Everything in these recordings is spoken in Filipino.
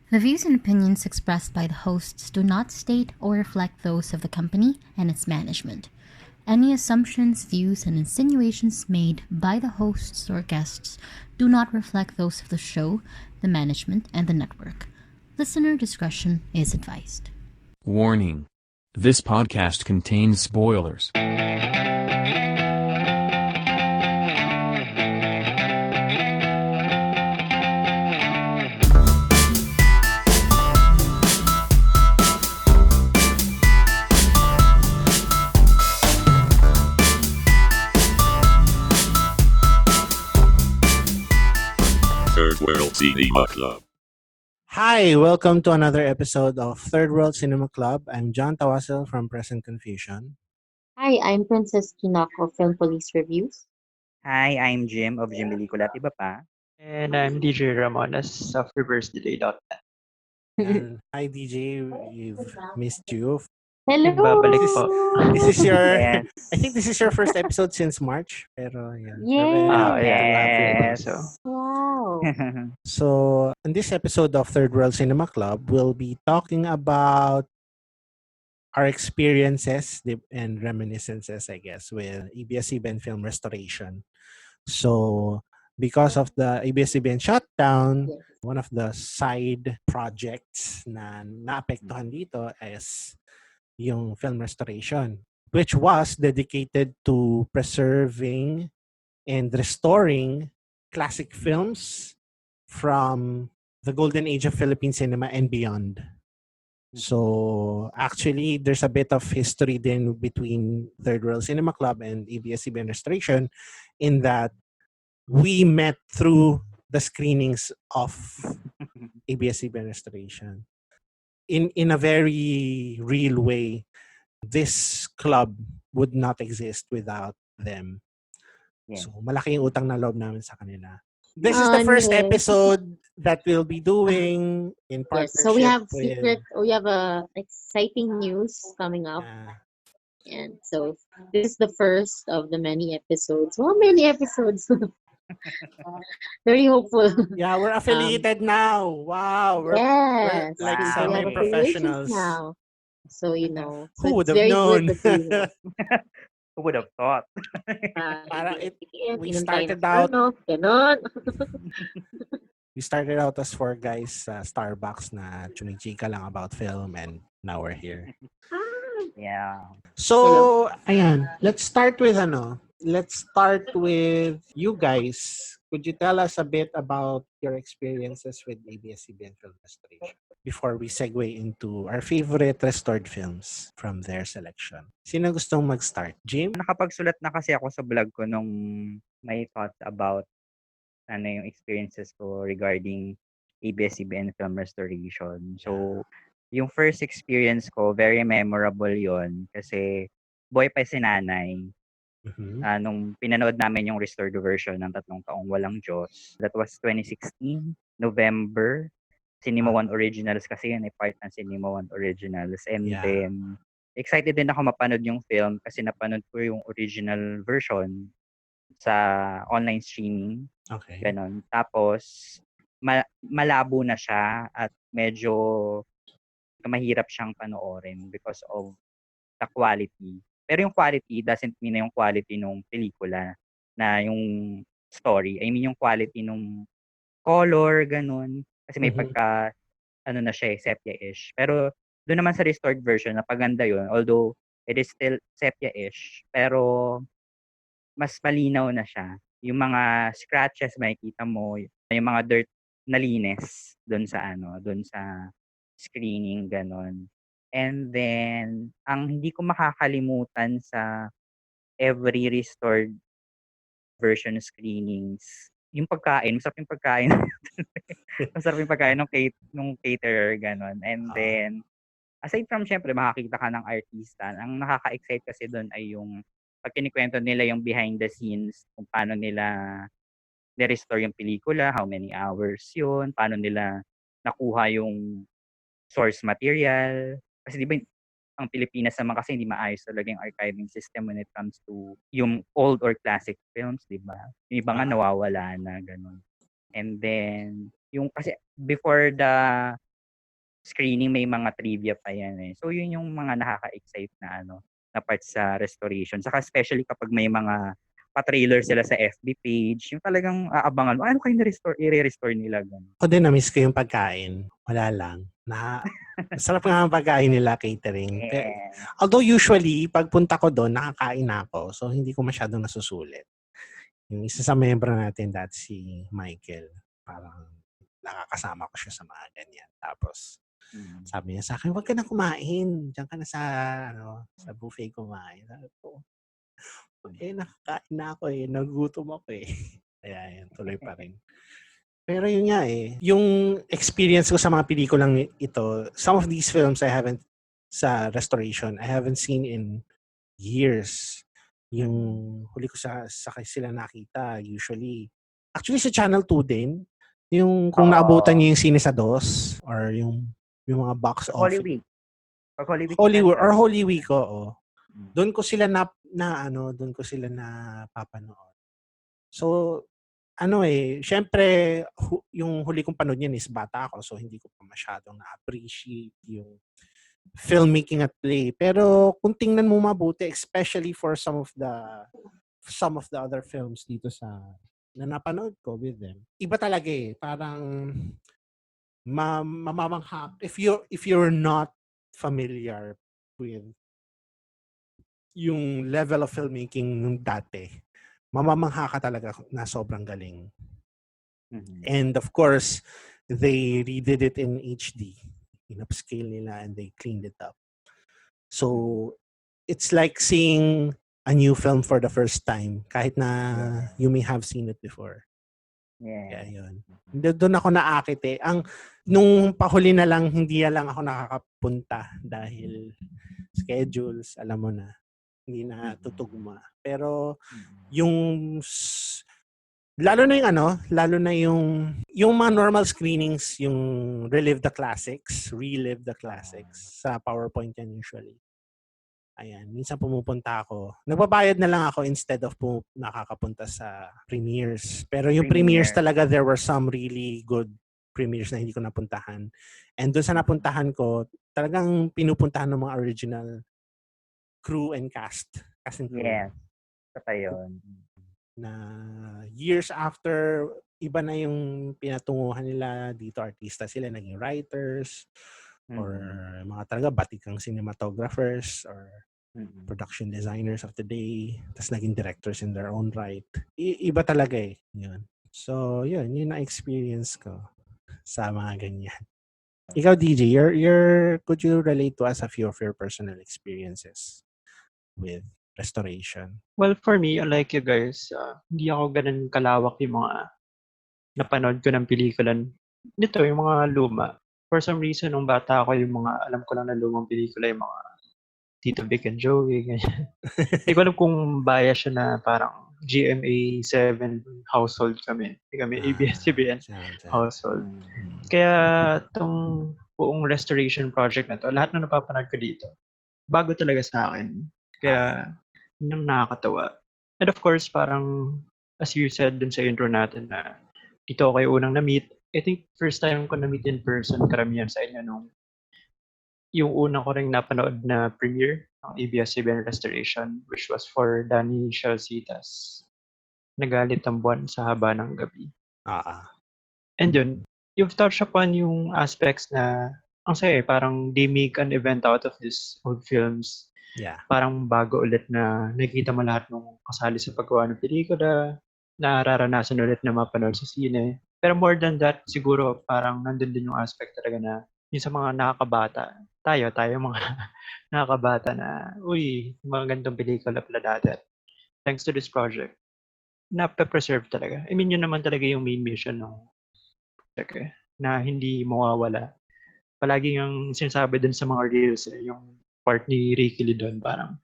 The views and opinions expressed by the hosts do not state or reflect those of the company and its management. Any assumptions, views, and insinuations made by the hosts or guests do not reflect those of the show, the management, and the network. Listener discretion is advised. Warning. This podcast contains spoilers. Third World Cinema Club. Hi, welcome to another episode of Third World Cinema Club. I'm John Tawasel from Present Confusion. Hi, I'm Princess Kinako from Police Reviews. Hi, I'm Jim of Jim Pelikula, Iba Pa. And I'm DJ Ramones of ReverseDelay.net. And hi DJ, we've missed you. Hello! Nagbabalik po. This is your, Yes. I think this is your first episode since March. Pero yeah. Yes. We're very happy to have you. Yes. So, Wow. So, in this episode of Third World Cinema Club, we'll be talking about our experiences and reminiscences, I guess, with ABS-CBN film restoration. So, because of the ABS-CBN shutdown, Yes. one of the side projects na naapektuhan dito is yung film restoration, which was dedicated to preserving and restoring classic films from the golden age of Philippine cinema and beyond. So actually, there's a bit of history then between Third World Cinema Club and ABS-CBN Restoration in that we met through the screenings of ABS-CBN Restoration. In a very real way, this club would not exist without them. Yeah. So, malaki yung utang na loob namin sa kanila. This is the first Yes. episode that we'll be doing in Yes, partnership so we have with... we have exciting news coming up, and so this is the first of the many episodes. Well, many episodes. Very hopeful. yeah, we're affiliated now. Wow. We're Yes, like we have semi-professionals. affiliations now. So Who so would it's have very known? good that Who would have thought? Parang we inantay started na out- ano, ganon. We started out as four guys sa Starbucks na chumichika lang about film, and now we're here. Yeah. So, ayan. Let's start with you guys. Could you tell us a bit about your experiences with ABS-CBN Film Restoration before we segue into our favorite restored films from their selection? Sino gustong mag-start? Jim? Nakapagsulat na kasi ako sa blog ko nung may thoughts about yung experiences ko regarding ABS-CBN film restoration. So, yung first experience ko, very memorable yon kasi boy pa si nanay. Mhm. Nung pinanood namin yung restored version ng Tatlong Taong Walang Diyos. That was 2016, November. Cinema One Originals kasi yun ay part ng Cinema One Originals. And Yeah. then, excited din ako mapanood yung film kasi napanood ko yung original version sa online streaming. Okay. Ganon. Tapos, malabo na siya at medyo mahirap siyang panoorin because of the quality. Pero yung quality doesn't mean na yung quality nung pelikula na yung story. I mean yung quality nung color, ganun. Kasi may Mhm. pagka, na siya, sepia-ish. Pero doon naman sa restored version, napaganda yun. Although, it is still sepia-ish. Pero, mas malinaw na siya. Yung mga scratches, makikita mo. Yung mga dirt nalinis doon sa screening, ganun. And then, ang hindi ko makakalimutan sa every restored version screenings, yung pagkain, masarap yung pagkain. Masarap yung pagkain nung caterer, gano'n. And then, aside from, syempre, makakita ka ng artista, ang nakaka-excite kasi doon ay yung pag kinikwento nila yung behind the scenes, kung paano nila ni-restore yung pelikula, how many hours yun, paano nila nakuha yung source material. Kasi di ba ang Pilipinas naman kasi hindi maayos talaga yung archiving system when it comes to yung old or classic films, di ba? Yung iba nga nawawala na, ganun. And then, yung kasi before the screening may mga trivia pa yan eh. So yun yung mga nakaka-excite na na part sa restoration. Saka especially kapag may mga pa-trailer sila sa FB page, yung talagang aabangan mo, ano kayo i-restore nila ganun. Ako din na-miss ko yung pagkain. Wala lang. Masarap nga ang pagkain nila, catering. Although usually, pagpunta ko doon, nakakain na ako. So, hindi ko masyadong nasusulit. Yung isa sa membro natin dati si Michael, parang nakakasama ko siya sa mga ganyan. Tapos, sabi niya sa akin, huwag ka na kumain. Diyan ka na sa buffet kumain. Sabi ko, nakakain na ako nagutom ako Kaya yan, tuloy pa rin. Pero yun nga yung experience ko sa mga pelikulang ito, some of these films sa restoration, I haven't seen in years. Yung huli ko sa sila nakita, usually. Actually, sa Channel 2 din, yung kung naabutan niyo yung Sine sa DOS, or yung mga box office. Holy Week. Holy Week, oo. Doon ko sila doon ko sila napapanood. So, syempre, yung huli kong panood niyan is bata ako, so hindi ko pa masyadong na-appreciate yung filmmaking at play. Pero kung tingnan mo mabuti, especially for some of the other films dito na napanood ko with them, iba talaga parang mamamangha if you're not familiar with yung level of filmmaking nung dati, mamamangha ka talaga na sobrang galing. And of course, they redid it in HD. In-upscale nila and they cleaned it up. So, it's like seeing a new film for the first time kahit na you may have seen it before. Yeah. Kaya yun. Doon ako naakit Nung pahuli na lang, hindi lang ako nakakapunta dahil schedules, alam mo na, hindi na tutugma. Pero lalo na yung mga normal screenings, yung relive the classics sa PowerPoint yan usually. Ayan, minsan pumupunta ako. Nagbabayad na lang ako instead of nakakapunta sa premieres. Pero yung premieres talaga, there were some really good premieres na hindi ko napuntahan. And doon sa napuntahan ko, talagang pinupuntahan ng mga original crew and cast. Yes. Saka yun. Na years after, iba na yung pinatunguhan nila dito, artista sila, naging writers, or mga talaga batikang cinematographers, or production designers of the day, tas naging directors in their own right. Iba talaga yun. So, yun na-experience ko sa mga ganyan. Ikaw, DJ, could you relate to us a few of your personal experiences with restoration? Well, for me, unlike you guys, hindi ako ganun kalawak yung mga napanood ko ng pelikula. Nito, yung mga luma. For some reason, nung bata ako, yung mga alam ko lang na lumang pelikula, yung mga Tito Vic and Joey, ganyan. Hindi ko alam kung bias siya na parang GMA 7 household kami. Hindi kami ABS-CBN household. Kaya itong buong restoration project na to, lahat na napapanood ko dito, bago talaga sa akin. Kaya, yun ang nakakatawa. And of course, parang, as you said dun sa intro natin na dito ako kayo unang na-meet. I think first time ko na-meet in person, karamihan sa inyo nung yung unang ko rin napanood na premiere ng ABS-CBN Restoration, which was for Danny Shalcitas. Nagalit ang buwan sa haba ng gabi. And yun, you've touched upon yung aspects na, ang saya parang they make an event out of these old films. Yeah. Parang bago ulit na nakikita mo lahat ng kasali sa paggawa ng pelikula, nararanasan ulit na mapanood sa sine. Pero more than that, siguro parang nandun din yung aspect talaga na yung sa mga nakakabata. Tayo mga nakakabata na, mga ganitong pelikula pala dati. Thanks to this project, nape-preserve talaga. I mean, yun naman talaga yung main mission ng project na hindi mawawala. Palagi yung sinasabi din sa mga reels, yung part ni Ricky Lee doon, parang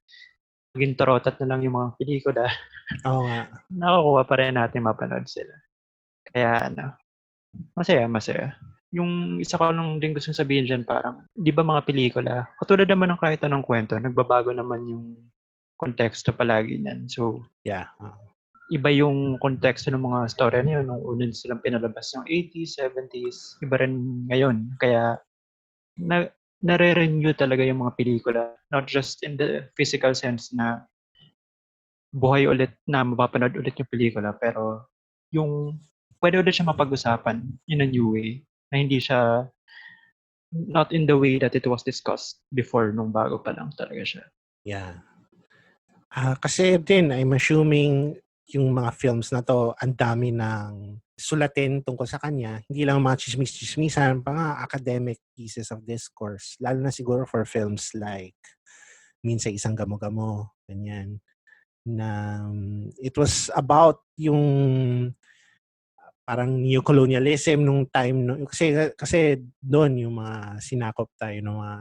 maging tarotat na lang yung mga pelikula. Oo nga. Nakakuha pa rin natin mapanood sila. Kaya masaya. Yung isa ko lang din gusto sabihin dyan, parang, di ba mga pelikula, katulad naman ng kahit anong kwento, nagbabago naman yung konteksto palagi niyan. So, yeah. Iba yung konteksto ng mga storya na yun. Nung unin silang pinalabas ng 80s, 70s, iba rin ngayon. Kaya, nare-renew talaga yung mga pelikula. Not just in the physical sense na buhay ulit na mapapanood ulit yung pelikula, pero yung pwede ulit siya mapag-usapan in a new way na hindi siya not in the way that it was discussed before nung bago pa lang talaga siya. Yeah. Kasi din, I'm assuming yung mga films na to, ang dami ng sulatin tungkol sa kanya. Hindi lang mga chismis-chismisan, pa nga academic pieces of discourse. Lalo na siguro for films like Minsan Isang Gamo-Gamo, ganyan. Na it was about yung parang neocolonialism nung time kasi doon yung mga sinakop tayo ng mga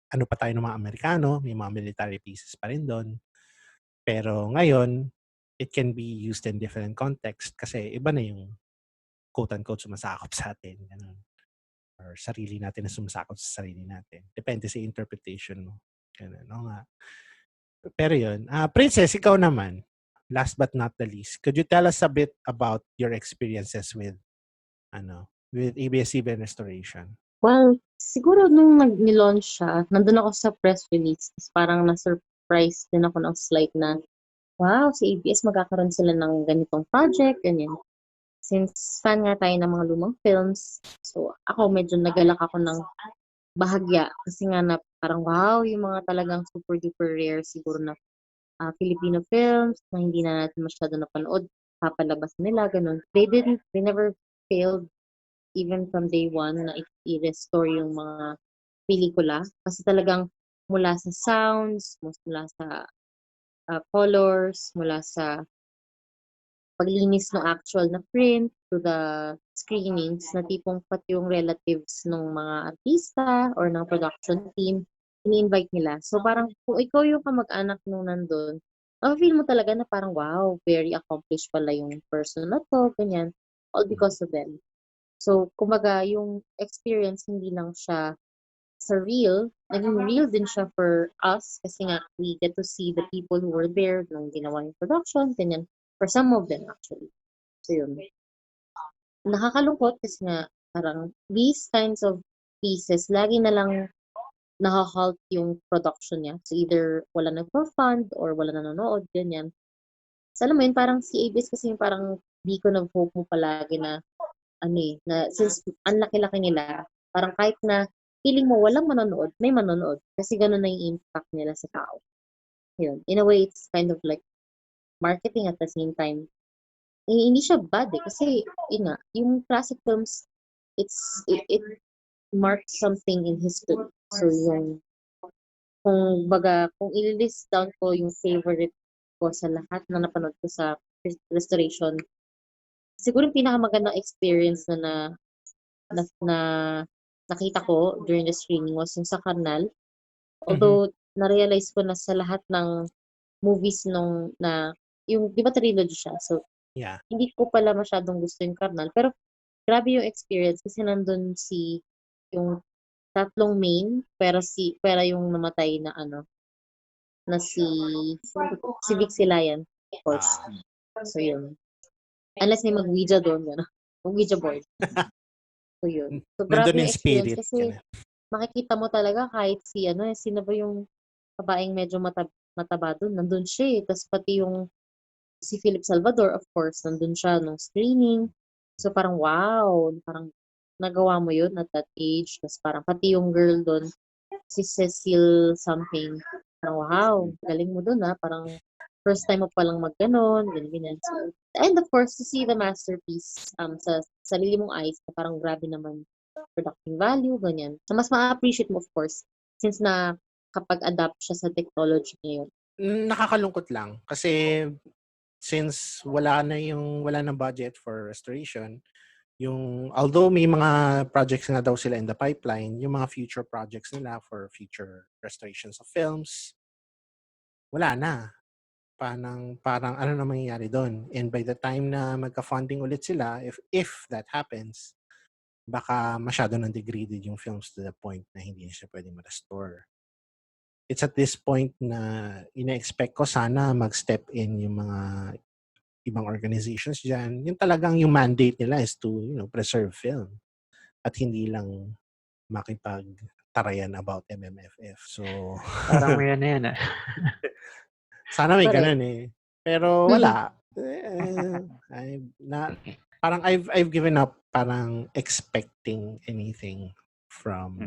ano pa tayo ng mga Amerikano, may mga military pieces pa rin doon. Pero ngayon, it can be used in different context kasi iba na yung quote-unquote sumasakop sa atin. Ganun. Or sarili natin na sumasakop sa sarili natin. Depende sa interpretation mo. Ganun, no nga. Pero yun. Princess, ikaw naman, last but not the least, could you tell us a bit about your experiences with ABS-CBN Restoration? Well, siguro nung nag-launch siya, nandun ako sa press release. Tapos parang na-surprise din ako ng slight na, wow, si ABS magkakaroon sila ng ganitong project, ganyan. Since fan nga tayo ng mga lumang films, so ako medyo nagalak ako ng bahagya. Kasi nga na parang wow, yung mga talagang super duper rare siguro na Filipino films na hindi na natin masyado napanood, papalabas nila, ganun. They never failed even from day one na i-restore yung mga pelikula. Kasi talagang mula sa sounds, mula sa colors, mula sa paglinis ng actual na print to the screenings na tipong pati yung relatives ng mga artista or ng production team, ini-invite nila. So parang kung ikaw yung kamag-anak nung nandun, feel mo talaga na parang wow, very accomplished pala yung person na to, ganyan. All because of them. So, kumbaga, yung experience, hindi lang siya surreal, naging real din siya for us kasi nga, we get to see the people who were there nung ginawa yung production, ganyan, for some of them actually. So, yun. Nakakalungkot kasi nga, parang these kinds of pieces, lagi na lang nakahalt yung production niya. So, either wala nagpa-fund or wala nanonood, ganyan. So, alam mo yun, parang si ABS kasi yung parang beacon of hope mo palagi na na since ang laki-laki nila, parang kahit na feeling mo walang manonood, may manonood. Kasi gano'n na yung impact nila sa tao. Yun. In a way, it's kind of like marketing at the same time. Hindi siya bad kasi yun nga, yung classic films, it marks something in history. So yung, kung i-list down ko yung favorite ko sa lahat na napanood ko sa Restoration, siguro yung pinakamagandang experience na nakita ko during the screening was yung sa Karnal. Although, na-realize ko na sa lahat ng movies yung, di ba trilogy siya? So, yeah. Hindi ko pala masyadong gusto yung Karnal. Pero, grabe yung experience kasi nandun yung tatlong main, pero yung namatay na si Vic Silayan, of course. So, yun. Unless may mag-Ouija doon, mag-Ouija board. So, yun. So, grabe yung experience spirit, kasi makikita mo talaga kahit sino ba yung babaeng medyo mataba doon, nandun siya eh. Tapos pati yung si Philip Salvador, of course, nandun siya nung screening. So, parang wow, parang nagawa mo yun at that age. Tapos parang pati yung girl doon, si Cecile something, parang wow, galing mo doon parang first time mo palang mag-ganon, ganyan. So, and of course, to see the masterpiece sa sarili mong eyes, parang grabe naman production value, ganyan. So, mas ma-appreciate mo, of course, since na kapag adapt siya sa technology ngayon. Nakakalungkot lang kasi since wala na budget for restoration, although may mga projects na daw sila in the pipeline, yung mga future projects nila for future restorations of films, wala na. Parang ano na mangyayari doon. And by the time na magka-funding ulit sila, if that happens, baka masyado nang degraded yung films to the point na hindi na siya pwedeng ma-restore. It's at this point na ina-expect ko sana mag-step in yung mga ibang organizations dyan. Yung talagang yung mandate nila is to preserve film. At hindi lang makipagtarayan about MMFF. So, Parang yan na yan ah. sana may Correct. ganun eh. Pero wala. Parang I've given up parang expecting anything from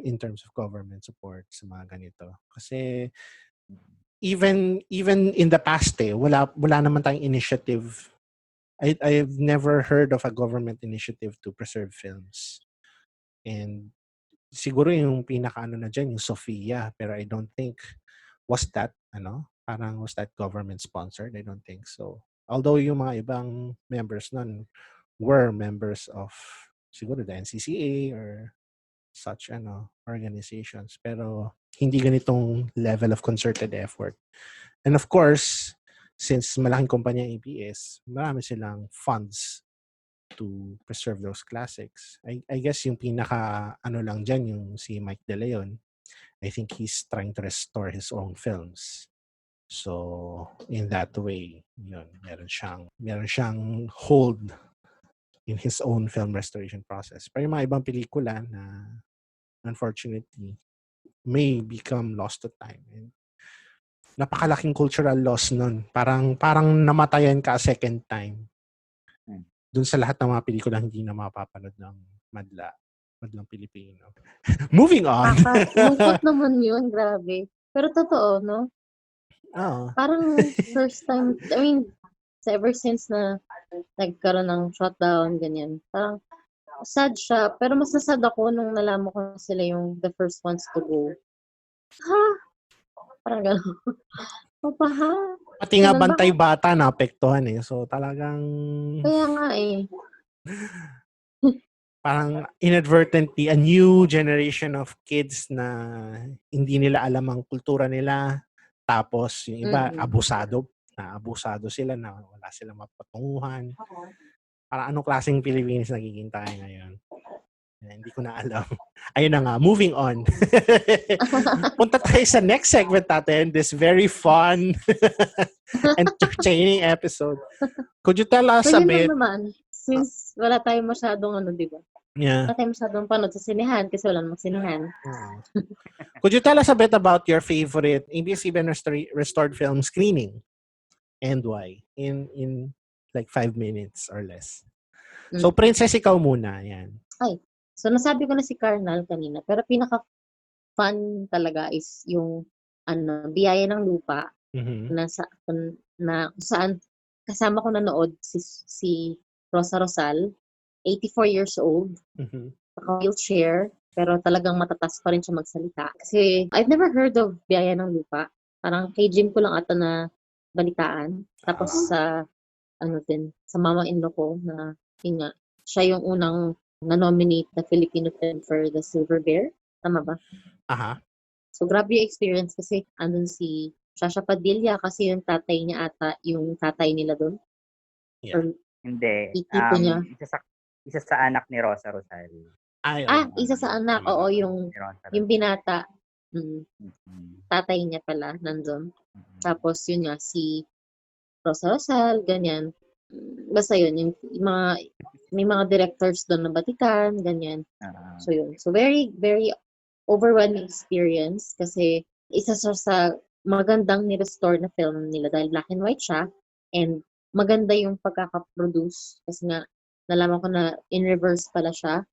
in terms of government support sa mga ganito. Kasi even in the past wala naman tayong initiative. I've never heard of a government initiative to preserve films. And siguro yung pinakaano na dyan, yung Sofia, pero I don't think was that government sponsored? I don't think so. Although yung mga ibang members nun were members of siguro the NCCA or such organizations, pero hindi ganitong level of concerted effort. And of course, since malaking kumpanya ABS, marami silang funds to preserve those classics. I guess yung pinaka lang dyan, yung si Mike De Leon, I think he's trying to restore his own films. So in that way, yun, meron siyang hold in his own film restoration process. Pero yung mga ibang pelikula na unfortunately may become lost to time. And napakalaking cultural loss nun. Parang namatayan ka a second time. Dun sa lahat ng mga pelikula hindi na mapapanood ng madlang Pilipino. Moving on. Lungkot naman yun, grabe. Pero totoo, no? Oo. Parang first time, I mean, ever since na nagkaroon ng shutdown, ganyan. Parang sad siya. Pero mas nasad ako nung nalaman ko sila yung the first ones to go. Ha? Parang gano'n. Papa, ha? Pati nga bantay bata naapektuhan eh. So talagang Kaya nga eh. parang inadvertently a new generation of kids na hindi nila alam ang kultura nila. Tapos yung iba abusado sila na wala silang mapatunguhan. Parang anong klaseng Pilipinas nagiging tayo ngayon? Hindi ko na alam. Ayun na nga, moving on. Punta tayo sa next segment natin, this very fun, entertaining episode. Could you tell us a bit? Naman, since wala tayong masyadong di ba? Yeah. Wala tayong masyadong panood sa sinehan kasi wala namang sinehan. Could you tell us a bit about your favorite ABS-CBN restored film screening and why? In like 5 minutes or less. So, Princess, ikaw muna. Yan. Ay. So, nasabi ko na si Carnal kanina, pero pinaka-fun talaga is yung Biyaya ng Lupa na saan kasama ko nanood si Rosa Rosal, 84 years old, naka-wheelchair, pero talagang matatas pa rin siya magsalita. Kasi I've never heard of Biyaya ng Lupa. Parang kay Jim ko lang ata na balitaan. Tapos sa mama-in-law ko na siya yung unang na-nominate na Filipino film for the Silver Bear. Tama ba? Aha. So, grabe yung experience kasi andun si Shasha Padilla kasi yung tatay niya ata, yung tatay nila doon. Yeah. Hindi. Itito niya. Isa sa anak ni Rosa Rosal. Isa sa anak. Oo, yung binata. Tatay niya pala nandun. Tapos yun nga, si Rosa Rosal, ganyan. Basta yun, yung may mga directors doon na batikan, ganyan. So yun. So very, very overwhelming experience kasi isa sa magandang ni-restore na film nila dahil black and white siya and maganda yung pagkakaproduce kasi nga nalaman ko na in reverse pala siya.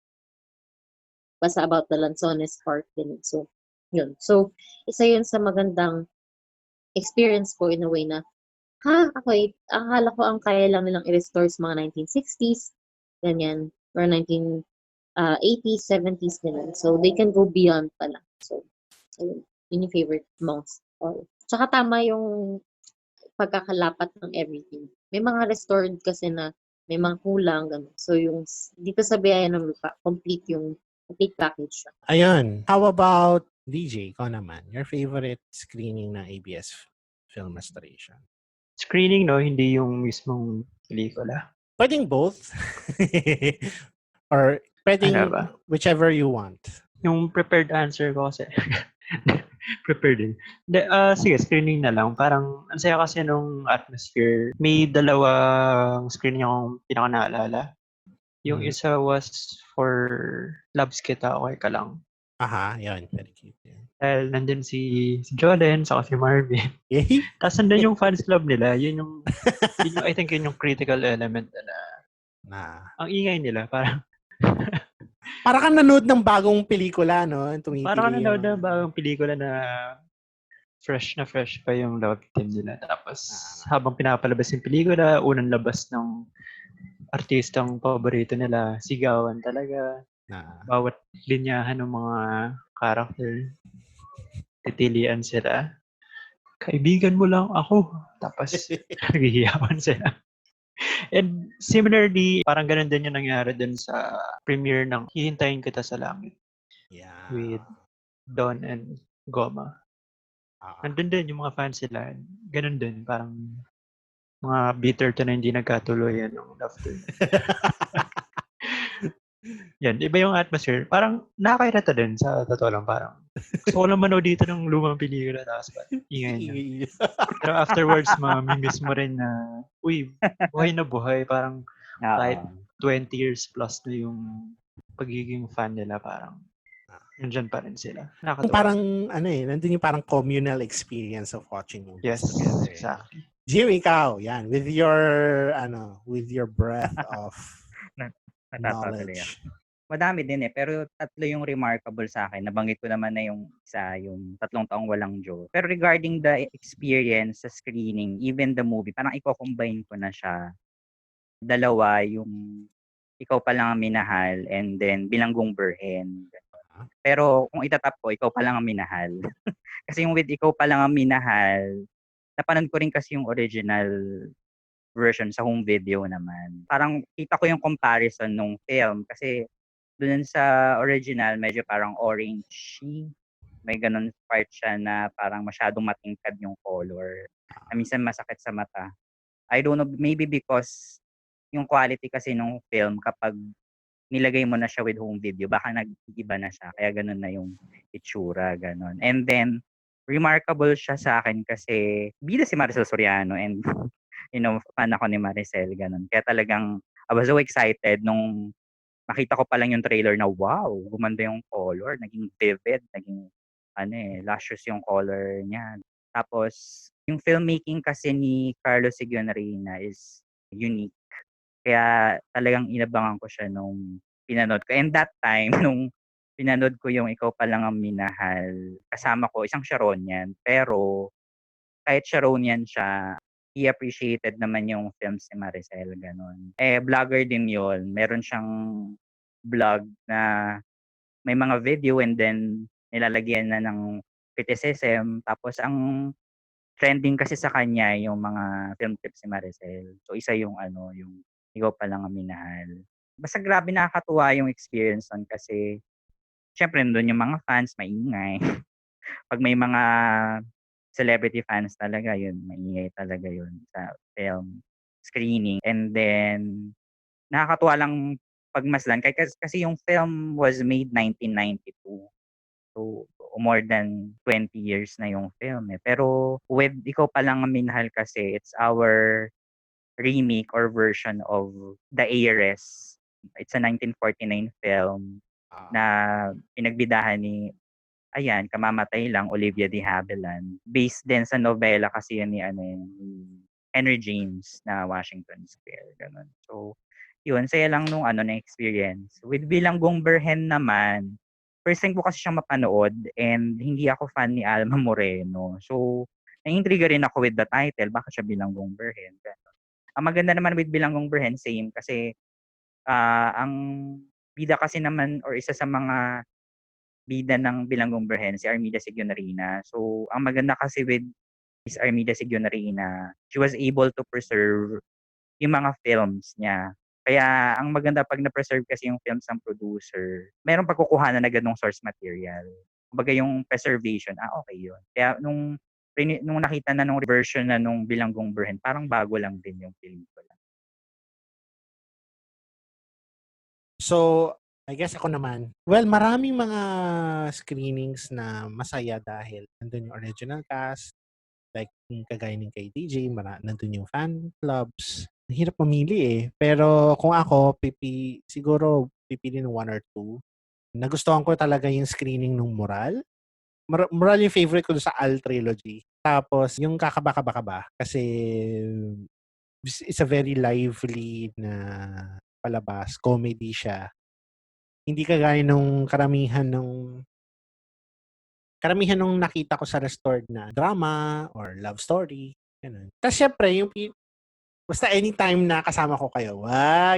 Basta about the Lanzones part. Ganyan. So, yun. So, isa yun sa magandang experience ko in a way na akala ko ang kaya lang nilang i-restore sa mga 1960s, ganyan, or 1980s, 70s, ganyan. So, they can go beyond pala. So, yun yung favorite most. Tsaka tama yung pagkakalapat ng everything. May mga restored kasi na may mga kulang, ganun. So, yung dito sa Biyaya ng Lupa, complete package. Ayun. How about DJ? Ikaw naman. Your favorite screening na ABS film restoration? Screening, no? Hindi yung mismong pelikula. Pwedeng both. Or pwedeng whichever you want. Yung prepared answer ko kasi. Prepared din. Sige, screening na lang. Parang, ang saya kasi nung atmosphere. May dalawang screening akong pinaka-naalala. Yung isa was for Loves Kita, Okay Ka Lang. Aha, yun. Very cute. Yan. Dahil nandun si Jolen, saka si Marvin. Yay! Tapos nandun yung fans club nila. Yun yung I think yun yung critical element na Na. ang ingay nila. Parang Para kang nanood ng bagong pelikula, no? Tumitili parang nanonood yung- na bagong pelikula na fresh pa yung love team nila. Tapos habang pinapalabas yung pelikula, unang labas ng artistang paborito nila, sigawan talaga. na. Bawat linyahan ng mga character, titilian sila. Kaibigan mo lang ako. Tapos naghihiyawan sila. And similarly, parang ganun din yung nangyari dun sa premiere ng Hihintayin Kita sa Langit Yeah. with Don and Goma. Nandun din yung mga fans nila. Ganun din. Parang mga bitter to na hindi nagkatuloy yan ng love team. Yan, iba yung atmosphere. Parang nakakairata din sa totoo lang. Parang gusto ko lang manood dito ng lumang pelikula. Tapos ingay niya. Pero afterwards, mamimiss mo rin na, uy, buhay na buhay. Parang kahit 20 years plus na yung pagiging fan nila, parang nandyan pa rin sila. Kung parang, nandun yung parang communal experience of watching movies Yes, together. exactly. Jim, ikaw, yan, with your breadth of Natatagal yan. knowledge. Madami din pero tatlo yung remarkable sa akin. Nabanggit ko naman na yung isa, yung 3 taong walang Joe. Pero regarding the experience sa screening, even the movie, parang i-combine ko na siya. Dalawa, yung Ikaw Pa Lang Ang Minahal and then Bilanggong Berhen. Pero kung itatap ko, Ikaw Pa Lang Ang Minahal. Kasi yung with Ikaw Pa Lang Ang Minahal, napanood ko rin kasi yung original version sa home video naman. Parang kita ko yung comparison nung film kasi doon sa original medyo parang orangey. May ganun part siya na parang masyadong matingkad yung color. Minsan masakit sa mata. I don't know, maybe because yung quality kasi nung film kapag nilagay mo na siya with home video, baka nag-iba na siya. Kaya ganun na yung itsura, ganun. And then, remarkable siya sa akin kasi bida si Maricel Soriano and fan ako ni Maricel, ganun. Kaya talagang I was so excited nung makita ko pa lang yung trailer na wow, gumanda yung color, naging vivid, naging luscious yung color niya. Tapos, yung filmmaking kasi ni Carlos Seguinarena is unique. Kaya talagang inabangan ko siya nung pinanood ko. And that time, nung pinanood ko yung Ikaw Pa Lang Ang Minahal, kasama ko isang Sharonian. Pero kahit Sharonian siya, he appreciated naman yung films ni Maricel, ganun. Vlogger din yun. Meron siyang vlog na may mga video and then nilalagyan na ng criticism. Tapos ang trending kasi sa kanya yung mga film tips ni Maricel. So isa yung yung Ikaw Pa Lang Ang Minahal. Basta grabe nakakatuwa yung experience nun kasi syempre doon yung mga fans maingay. Pag may mga celebrity fans talaga yun, maingay talaga yun sa film screening. And then nakakatuwa lang pagmasdan kasi yung film was made 1992. So more than 20 years na yung film Pero with Ikaw Pa Lang Ang Minahal kasi, it's our remake or version of The Heiress. It's a 1949 film na pinagbidahan ni kamamatay lang, Olivia de Havilland. Based din sa novela kasi yun ni Henry James na Washington Square. Ganun. So, yun, saya lang nung na experience. With Bilanggong Berhen naman, first time ko kasi siyang mapanood and hindi ako fan ni Alma Moreno. So, na-intriga rin ako with the title, bakit siya Bilanggong Berhen. Ang maganda naman with Bilanggong Berhen, same, kasi ang bida kasi naman or isa sa mga bida ng Bilanggong Berhen, si Armida Seguinarena. So, ang maganda kasi with Miss Armida Seguinarena, she was able to preserve yung mga films niya. Kaya ang maganda pag na-preserve kasi yung films ng producer, merong pagkukuhanan na ganong source material. Kumbaga yung preservation, okay yun. Kaya nung nakita na nung version na nung Bilanggong Berhen, parang bago lang din yung pelikula. So, I guess ako naman. Well, maraming mga screenings na masaya dahil nandun yung original cast, like yung kagaya ng kay DJ, nandun yung fan clubs, Hirap mamili eh. Pero kung ako, siguro pipili ng 1 or 2. Nagustuhan ko talaga yung screening ng Moral. Moral yung favorite ko sa Al Trilogy. Tapos, yung Kakaba-Kaba ba? Kasi it's a very lively na palabas. Comedy siya. Hindi kagaya nung karamihan nung nakita ko sa restored na drama or love story. Ganun. Tapos syempre, basta anytime na kasama ko kayo,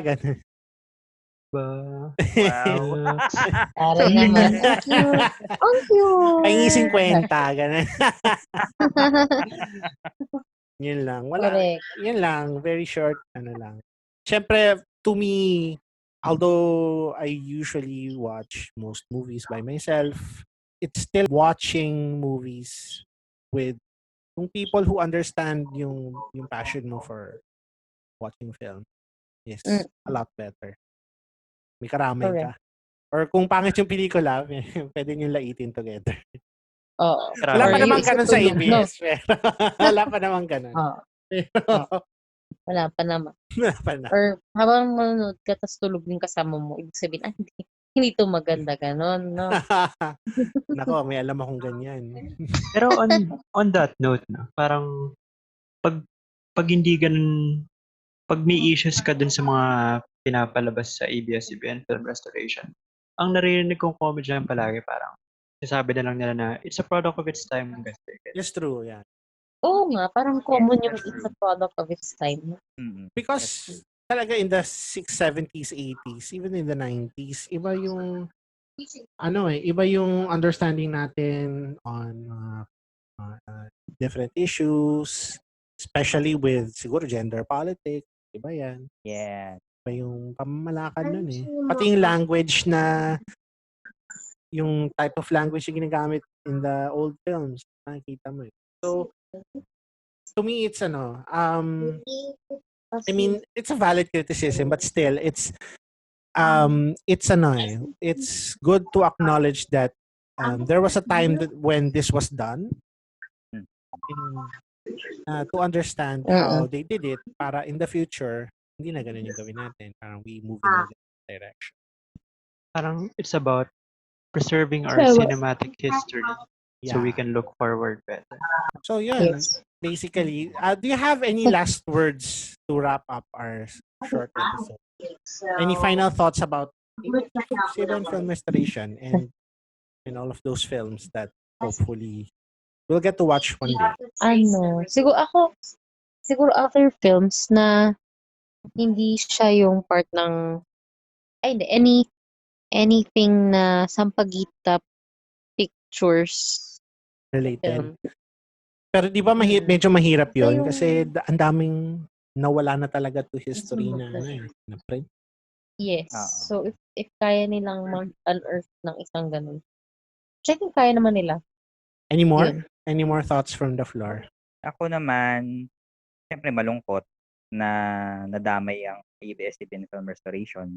ganun. Ba? Wow. Aray naman. Ang cute. Ang cute. Pahingising kwenta, ganun. Yun lang. Wala. Correct. Yun lang. Very short, lang. Syempre, to me, although I usually watch most movies by myself, it's still watching movies with yung people who understand yung passion mo for watching film is a lot better. May karamay ka. Or kung pangit yung pelikula, pwede nyo laitin together. Oo. Wala pa Or naman yung ganun sa isutulog, ABS. Pero, wala pa naman ganun. Wala pa naman. Wala pa na. Or habang manonood ka, tapos tulog yung kasama mo, ibig sabihin, hindi to maganda, ganon, no? Nako, may alam akong ganyan. Pero on that note, no, parang pag hindi ganun, pag may issues ka dun sa mga pinapalabas sa ABS-CBN Film Restoration, ang naririnig kong comment dyan palagi parang sasabi na lang nila na it's a product of its time. Yes, true. Yeah. Oo nga, parang common yung that's it's a product of its time. Because talaga in the 70s, 80s, even in the 90s, iba yung iba yung understanding natin on different issues, especially with siguro gender politics, iba yan. Yeah. Iba yung pamamalakad nun eh. Pati yung language yung type of language yung ginagamit in the old films, nakikita mo eh. So, to me, it's I mean, it's a valid criticism, but still, it's good to acknowledge that there was a time when this was done, to understand how they did it, para in the future, hindi na ganun yung gawin natin. Parang we move in a different direction. Parang it's about preserving our cinematic history so we can look forward better. So yun, basically, do you have any last words to wrap up our short episode? Any final thoughts about Film Restoration and all of those films that hopefully we'll get to watch one day? Siguro other films na hindi siya yung part ng anything na Sampaguita Pictures related. Pero di ba medyo mahirap yun kasi ang daming nawala na talaga to history na print. Yes. So if kaya nilang mag-unearth ng isang ganun, checking kaya naman nila. Any more thoughts from the floor? Ako naman, siyempre malungkot na nadamay ang ABS-CBN Film Restoration,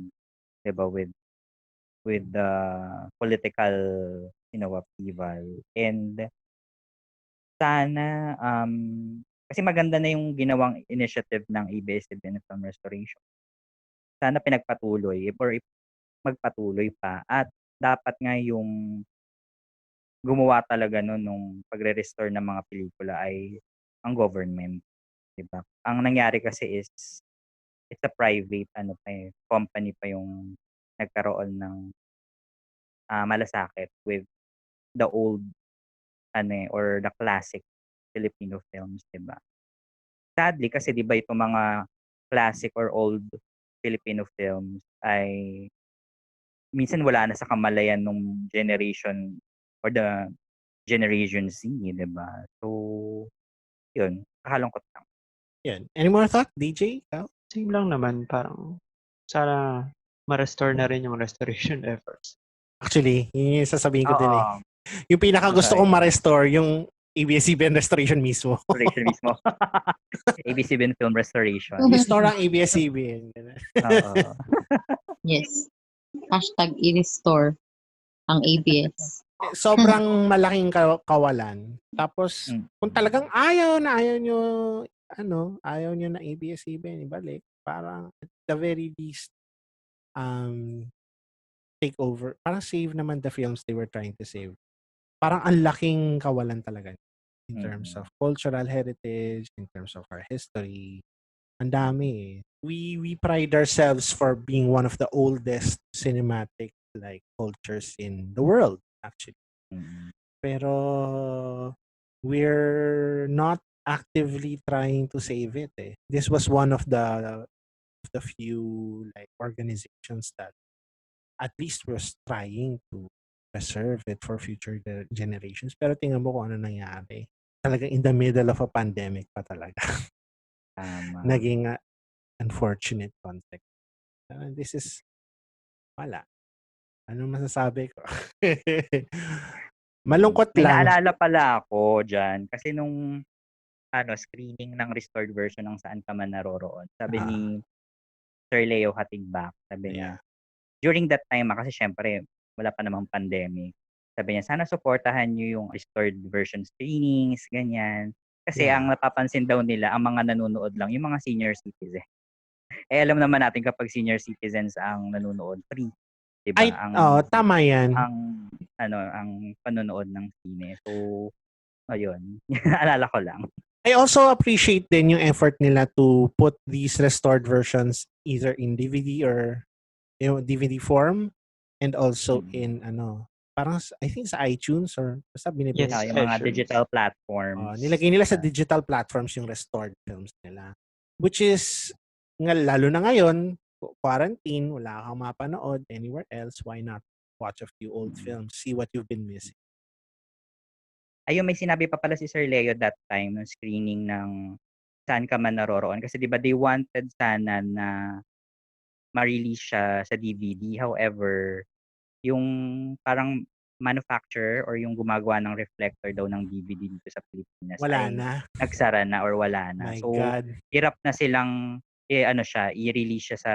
'di ba, with the political upheaval. And sana kasi maganda na yung ginawang initiative ng ABS-CBN Film Restoration. Sana pinagpatuloy or magpatuloy pa, at dapat nga yung gumawa talaga nung pagre-restore ng mga pelikula ay ang government, 'di ba? Ang nangyari kasi is it's a private company pa yung nagkaroon ng malasakit with the old or the classic Filipino films, 'di ba? Sadly kasi 'di ba itong mga classic or old Filipino films ay minsan wala na sa kamalayan ng generation or the Generation Z, 'di ba? So, yun, kakalungkot lang. Yan. Any more thought, DJ? Same lang naman, parang sana ma-restore na rin yung restoration efforts. Actually, yun yung sasabihin ko din eh. Yung pinaka gusto kong ma-restore, yung ABS-CBN Restoration mismo. Restoration mismo. ABS-CBN Film Restoration. Restore ang ABS-CBN. Yes. #i-restore ang ABS. Sobrang malaking kawalan. Tapos, kung talagang ayaw nyo ayaw niyo na ABS-CBN, ibalik. Parang at the very least, take over. Parang save naman the films they were trying to save. Parang ang laking kawalan talaga in terms of cultural heritage, in terms of our history. Ang dami eh. We pride ourselves for being one of the oldest cinematic like cultures in the world, actually. Pero we're not actively trying to save it eh. This was one of the few like organizations that at least was trying to preserve it for future generations. Pero tingnan mo kung ano nangyari. Talagang in the middle of a pandemic pa talaga. Tama. Naging unfortunate context. This is wala. Anong masasabi ko? Malungkot May lang. naalala pala ako dyan. Kasi nung screening ng restored version ng Saan Ka Man Naroroon, sabi ni Sir Leo Hatigbak, sabi niya, during that time, kasi syempre, wala pa namang pandemic. Sabi niya, sana supportahan niyo yung restored version screenings, ganyan. Kasi ang napapansin daw nila, ang mga nanonood lang, yung mga senior citizen. Alam naman natin kapag senior citizens ang nanonood, free. Diba? Tama yan. Ang panonood ng sine. So, ayun. Alala ko lang. I also appreciate din yung effort nila to put these restored versions either in DVD or DVD form and also in parang I think sa iTunes or basta binibigay. Yung mga digital platforms. Nilagay nila sa digital platforms yung restored films nila. Which is lalo na ngayon, quarantine, wala kang mapanood anywhere else, why not watch a few old films, see what you've been missing. Ayun, may sinabi pa pala si Sir Leo that time ng screening ng Saan Ka Man Naroroon. Kasi diba they wanted sana na ma-release siya sa DVD. However, yung parang manufacturer or yung gumagawa ng reflector daw ng DVD dito sa Pilipinas nagsara na or wala na. My so, God. Hirap na silang i-release siya sa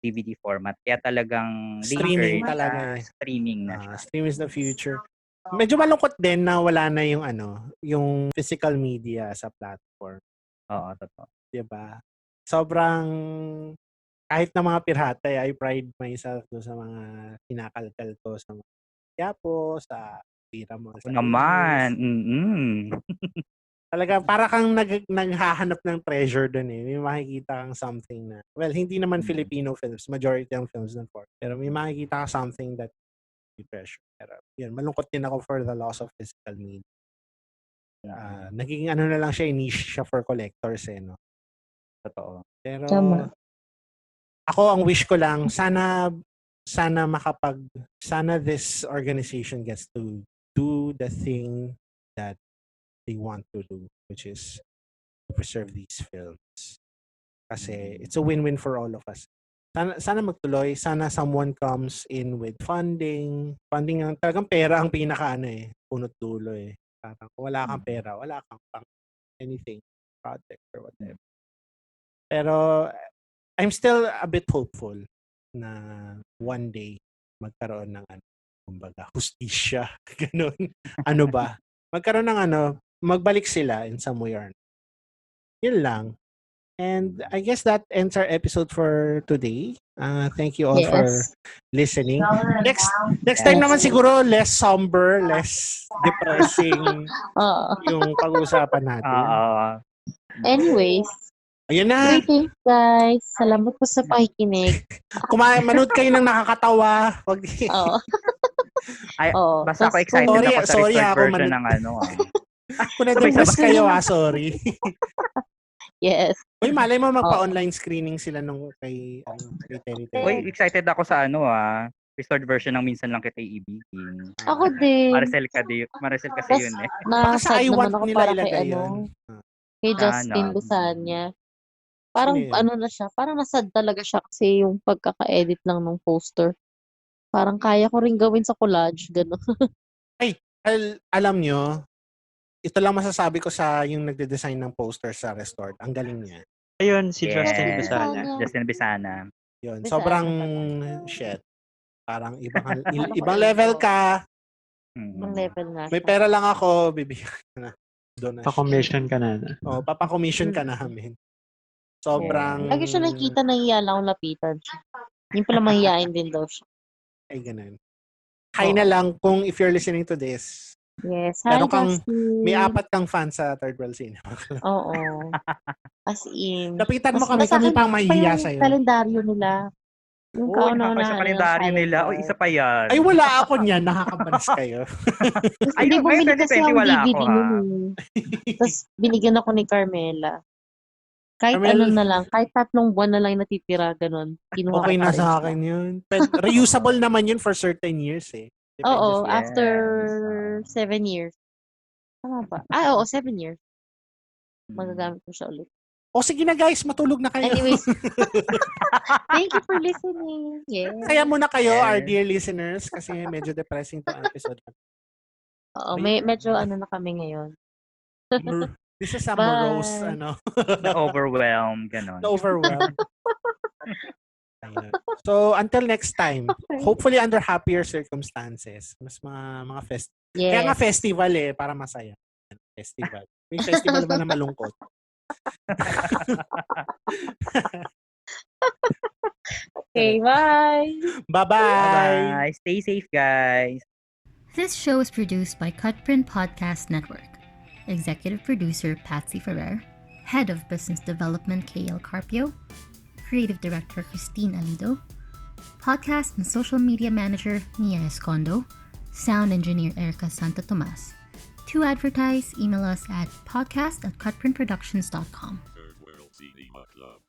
DVD format. Kaya talagang streaming talaga streaming na siya. Stream is the future. Medyo malungkot din na wala na yung yung physical media sa platform. Oo, totoo. Diba? Sobrang kahit na mga pirata, I pride myself do sa mga kinakalkal ko sa mga Quiapo, sa Pira mo. Sa naman. Talaga, para kang naghahanap ng treasure dun eh. May makikita kang something na, well, hindi naman Filipino films, majority ng films dun for. Pero may makikita kang something that you treasure. Pero yun, malungkot din ako for the loss of physical media. Naging na lang siya, niche siya for collectors eh, no? Totoo. Pero, Tama. ako ang wish ko lang, sana this organization gets to do the thing that they want to do, which is to preserve these films. Kasi it's a win-win for all of us. Sana magtuloy, sana someone comes in with funding ang talagang pera ang pinaka punot dulo eh. Parang kung wala kang pera, wala kang pang anything, project or whatever. Pero I'm still a bit hopeful na one day magkaroon ng kumbaga hustisya, ganun. Magkaroon ng magbalik sila in some way or another. Yun lang. And I guess that ends our episode for today. Thank you all for listening. Next time naman siguro less somber, less depressing yung pag-uusapan natin. Anyways, ayun na. greetings guys. Salamat po sa pakikinig. Manood kayo ng nakakatawa. Basta ako excited ako sa restored version ng Kung na-depress kayo, sorry. Yes. Uy, malay mo magpa-online screening sila nung kay Terry. Uy, excited ako sa restored version ng Minsan Lang Kita'y Ibigin. Ako din. Maricel kasi yun eh. Baka sa I Want naman ako nila para ilagay kay yun. Kay Justin Busanya. Parang na siya, parang nasad talaga siya kasi yung pagkaka-edit lang ng poster. Parang kaya ko rin gawin sa collage, gano'n. Ay, alam nyo, ito lang masasabi ko sa yung nagde-design ng poster sa Restored. Ang galing niya. Ayun, si Justin Bisana. Justin Bisana. Yun, sobrang shit. Parang ibang level ka. Ibang level na. May pera lang ako, bibigyan ka na. donasyon. Pa-commission ka na. Papakommission ka namin. Sobrang... Lagi siya nakikita, nahiya lang akong lapitan siya. Yung pala mahihain din daw siya. Ay, ganun. Hi na lang kung if you're listening to this. Yes. Hi, Justin. May 4 kang fans sa Third World Cinema. Oo. As in. Lapitan mo kami pang mahihiya sa'yo. Kalendaryo nila. Yung Nakaka sa kalendaryo nila. Isa pa yan. Ay, wala ako niyan. Nakakabalas kayo. Hindi, Ayun, bumili kasi 2020 ang wala ako, DVD ha? nun. Tapos binigyan ako ni Carmela. Kahit Carmel, ano na lang, kahit 3 buwan na lang yung natitira, ganun. Kinuha okay ko na pa rin sa siya. akin yun. Reusable naman yun for certain years eh. Depende Oo, sa- after 7 years. Tama ba? Oo, 7 years. Magagamit ko siya ulit. O sige na guys, matulog na kayo. Anyways, thank you for listening. Yeah. Kaya muna kayo, Yes. our dear listeners, kasi medyo depressing to episode. Oo, medyo ano na kami ngayon. This is a Bye. morose, Na-overwhelmed, ganon. overwhelmed. Ayun. So, until next time, hopefully under happier circumstances. Mas mga Yes. Kaya nga festival para masaya. Festival. May festival ba na malungkot? Okay, bye. Bye-bye! Bye. Stay safe, guys. This show is produced by Cutprint Podcast Network. Executive producer Patsy Ferrer. Head of Business Development KL Carpio. Creative Director Christine Alido. Podcast and Social Media Manager Nia Escondo. Sound Engineer Erica Santa Tomas. To advertise, email us at podcast@cutprintproductions.com. Third World Cinema Club.